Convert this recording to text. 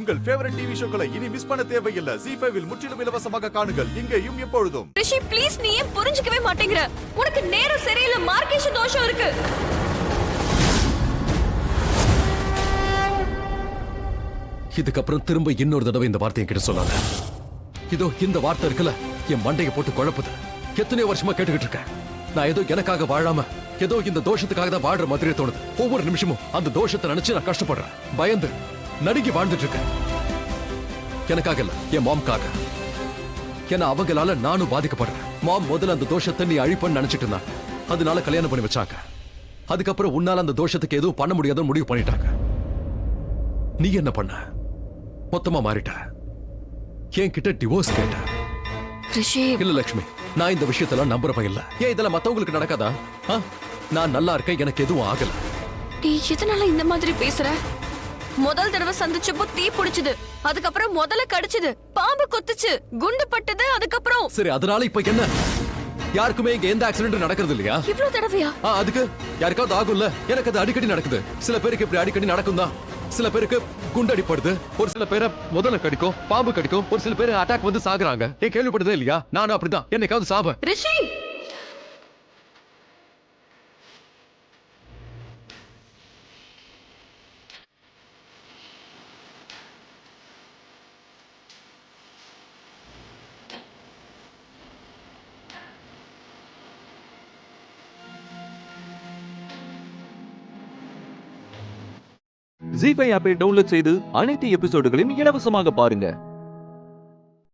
உங்கள் favourite TV ஷோக்களை இனி miss பண்ண தேவையில்லை. ZEE5 இல் முற்றிலும் இலவசமாக காணுங்கள். இங்கேயும் எப்பொழுதும். ரிஷி ப்ளீஸ், நீ ஏன் புரிஞ்சுக்கவே மாட்டேங்கிற? உனக்கு நேரம் சரியில்லை, மார்க்கேஷ தோஷம் இருக்கு. இதுக்கப்புறம் திரும்ப இன்னொரு தடவை இந்த வார்த்தையை கிட்ட சொல்லாத. இதோ இந்த வார்த்தை இருக்குல்ல, என் மண்டையை போட்டு குழப்புது. எத்தனையோ வருஷமா கேட்டுக்கிட்டு இருக்கேன். நான் ஏதோ எனக்காக வாழாம ஏதோ இந்த தோஷத்துக்காக தான் வாழ்ற மாதிரியே தோணுது. ஒவ்வொரு நிமிஷமும் அந்த தோஷத்தை நினைச்சு நான் கஷ்டப்படுறேன், பயந்து நடுங்கி வாழ்ந்துட்டு இருக்கேன். எனக்காக இல்ல, என் மாம்காக. ஏன்னா அவங்களால நானும் பாதிக்கப்படுறேன். மாம் முதல்ல அந்த தோஷத்தை நீ அழிப்பன்னு நினைச்சிட்டு இருந்தா, அதனால கல்யாணம் பண்ணி வச்சாங்க. அதுக்கப்புறம் உன்னால அந்த தோஷத்துக்கு எதுவும் பண்ண முடியாதுன்னு முடிவு பண்ணிட்டாங்க. நீ என்ன பண்ண? மொத்தமா மாறிட்ட. என்கிட்ட டிவோர்ஸ் கேட்ட. இல்ல லட்சுமி, நான் இந்த விஷயத்தெல்லாம் நம்புறப்ப இல்ல. ஏன் இதெல்லாம் மத்தவங்களுக்கு நடக்காதா? நான் நல்லா இருக்கேன், எனக்கு எதுவும் ஆகல. நீ எதனால இந்த மாதிரி பேசுற? முதல் தடவை சந்திச்சப்போ தீ பிடிச்சது, அதுக்கப்புறம் முதல்ல கடிச்சது, பாம்பு கொத்துச்சு, குண்டு பட்டது, அதுக்கப்புறம் சரி, அதனால இப்ப என்ன? யாருக்குமே இங்க எந்த ஆக்சிடென்ட் நடக்கிறது இல்லையா? இவ்வளவு தடவையா? அதுக்கு யாருக்காவது ஆகும்ல. எனக்கு அது அடிக்கடி நடக்குது. சில பேருக்கு இப்படி அடிக்கடி நடக்கும் தான். சில பேருக்கு குண்டடிப்படுது, ஒரு சில பேரை முதல்ல கடிக்கும், பாம்பு கடிக்கும், ஒரு சில பேர் அட்டாக் வந்து சாகுறாங்க. ஏன் கேள்விப்படுதே இல்லையா? நானும் அப்படிதான், என்னைக்காவது சாப. ரிஷி, ZEE5 ஆப்பை டவுன்லோட் செய்து அனைத்து எபிசோடுகளையும் இலவசமாக பாருங்க.